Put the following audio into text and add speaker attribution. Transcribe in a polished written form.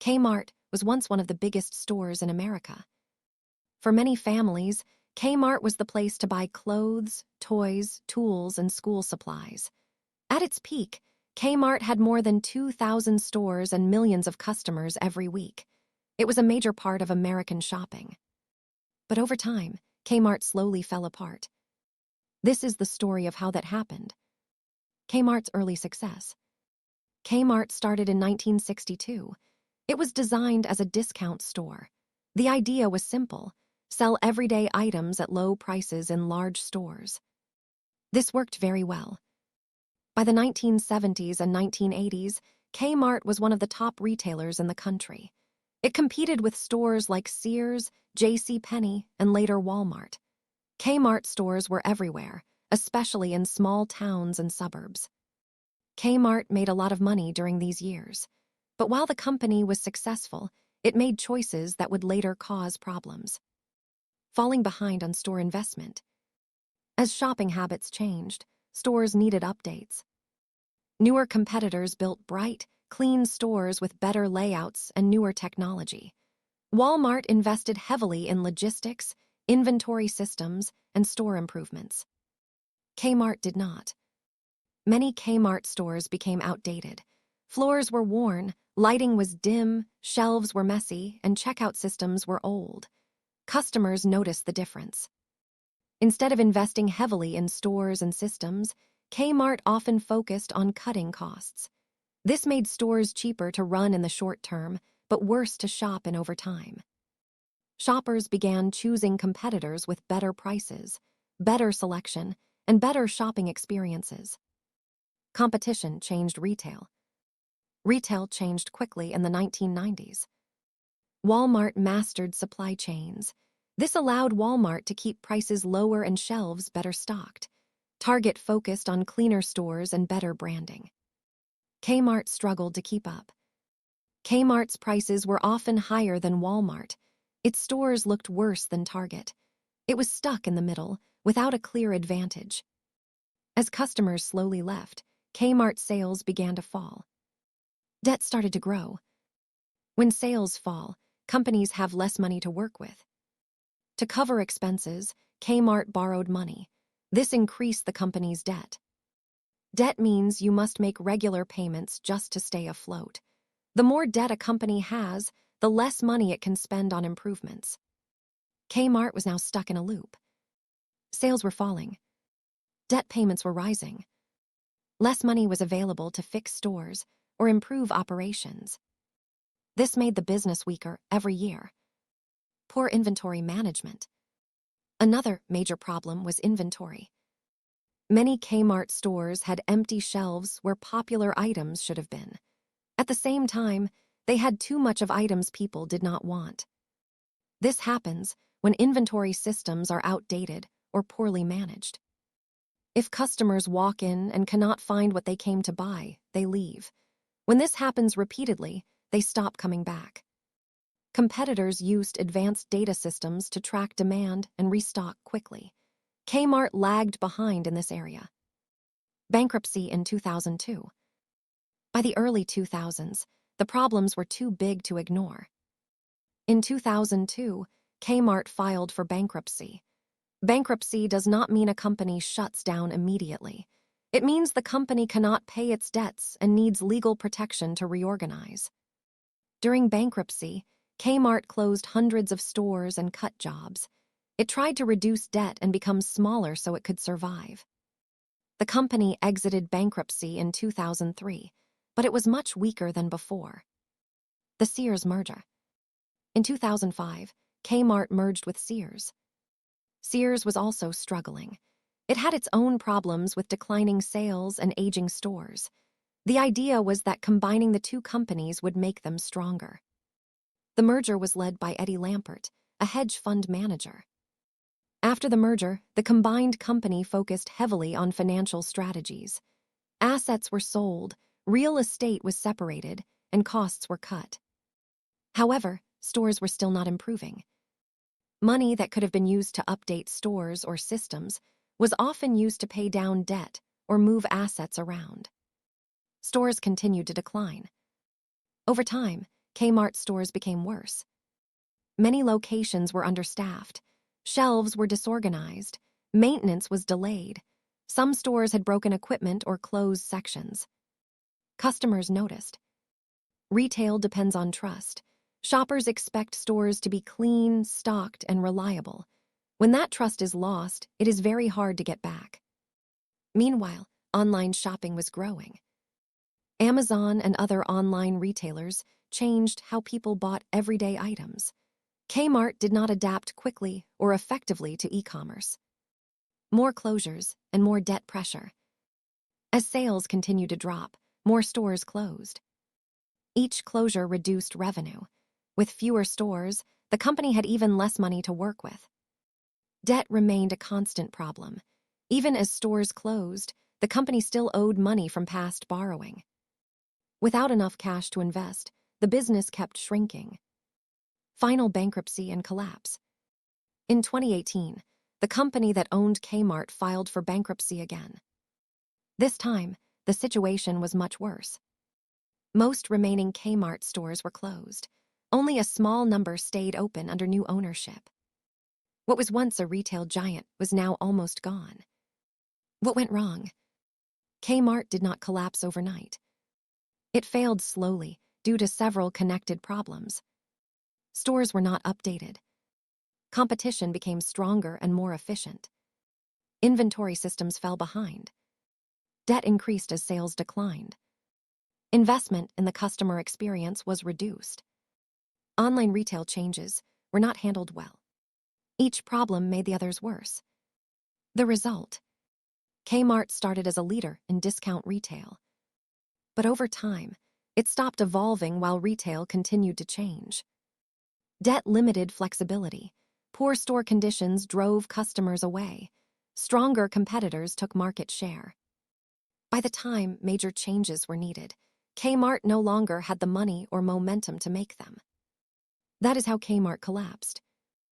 Speaker 1: Kmart was once one of the biggest stores in America. For many families, Kmart was the place to buy clothes, toys, tools, and school supplies. At its peak, Kmart had more than 2,000 stores and millions of customers every week. It was a major part of American shopping. But over time, Kmart slowly fell apart. This is the story of how that happened. Kmart's early success. Kmart started in 1962. It was designed as a discount store. The idea was simple: sell everyday items at low prices in large stores. This worked very well. By the 1970s and 1980s, Kmart was one of the top retailers in the country. It competed with stores like Sears, JCPenney, and later Walmart. Kmart stores were everywhere, especially in small towns and suburbs. Kmart made a lot of money during these years. But while the company was successful, it made choices that would later cause problems. Falling behind on store investment. As shopping habits changed, stores needed updates. Newer competitors built bright, clean stores with better layouts and newer technology. Walmart invested heavily in logistics, inventory systems, and store improvements. Kmart did not. Many Kmart stores became outdated. Floors were worn, lighting was dim, shelves were messy, and checkout systems were old. Customers noticed the difference. Instead of investing heavily in stores and systems, Kmart often focused on cutting costs. This made stores cheaper to run in the short term, but worse to shop in over time. Shoppers began choosing competitors with better prices, better selection, and better shopping experiences. Competition changed retail. Retail changed quickly in the 1990s. Walmart mastered supply chains. This allowed Walmart to keep prices lower and shelves better stocked. Target focused on cleaner stores and better branding. Kmart struggled to keep up. Kmart's prices were often higher than Walmart. Its stores looked worse than Target. It was stuck in the middle, without a clear advantage. As customers slowly left, Kmart's sales began to fall. Debt started to grow. When sales fall, companies have less money to work with. To cover expenses, Kmart borrowed money. This increased the company's debt. Debt means you must make regular payments just to stay afloat. The more debt a company has, the less money it can spend on improvements. Kmart was now stuck in a loop. Sales were falling. Debt payments were rising. Less money was available to fix stores or improve operations. This made the business weaker every year. Poor inventory management. Another major problem was inventory. Many Kmart stores had empty shelves where popular items should have been. At the same time, they had too much of items people did not want. This happens when inventory systems are outdated or poorly managed. If customers walk in and cannot find what they came to buy, they leave. When this happens repeatedly, they stop coming back. Competitors used advanced data systems to track demand and restock quickly. Kmart lagged behind in this area. Bankruptcy in 2002. By the early 2000s, the problems were too big to ignore. In 2002, Kmart filed for bankruptcy. Bankruptcy does not mean a company shuts down immediately. It means the company cannot pay its debts and needs legal protection to reorganize. During bankruptcy, Kmart closed hundreds of stores and cut jobs. It tried to reduce debt and become smaller so it could survive. The company exited bankruptcy in 2003, but it was much weaker than before. The Sears merger. In 2005, Kmart merged with Sears. Sears was also struggling. It had its own problems with declining sales and aging stores. The idea was that combining the two companies would make them stronger. The merger was led by Eddie Lampert, a hedge fund manager. After the merger, the combined company focused heavily on financial strategies. Assets were sold, real estate was separated, and costs were cut. However, stores were still not improving. Money that could have been used to update stores or systems was often used to pay down debt or move assets around. Stores continued to decline. Over time, Kmart stores became worse. Many locations were understaffed. Shelves were disorganized. Maintenance was delayed. Some stores had broken equipment or closed sections. Customers noticed. Retail depends on trust. Shoppers expect stores to be clean, stocked, and reliable. When that trust is lost, it is very hard to get back. Meanwhile, online shopping was growing. Amazon and other online retailers changed how people bought everyday items. Kmart did not adapt quickly or effectively to e-commerce. More closures and more debt pressure. As sales continued to drop, more stores closed. Each closure reduced revenue. With fewer stores, the company had even less money to work with. Debt remained a constant problem. Even as stores closed, the company still owed money from past borrowing. Without enough cash to invest, the business kept shrinking. Final bankruptcy and collapse. In 2018, the company that owned Kmart filed for bankruptcy again. This time, the situation was much worse. Most remaining Kmart stores were closed. Only a small number stayed open under new ownership. What was once a retail giant was now almost gone. What went wrong? Kmart did not collapse overnight. It failed slowly due to several connected problems. Stores were not updated. Competition became stronger and more efficient. Inventory systems fell behind. Debt increased as sales declined. Investment in the customer experience was reduced. Online retail changes were not handled well. Each problem made the others worse. The result: Kmart started as a leader in discount retail. But over time, it stopped evolving while retail continued to change. Debt limited flexibility. Poor store conditions drove customers away. Stronger competitors took market share. By the time major changes were needed, Kmart no longer had the money or momentum to make them. That is how Kmart collapsed.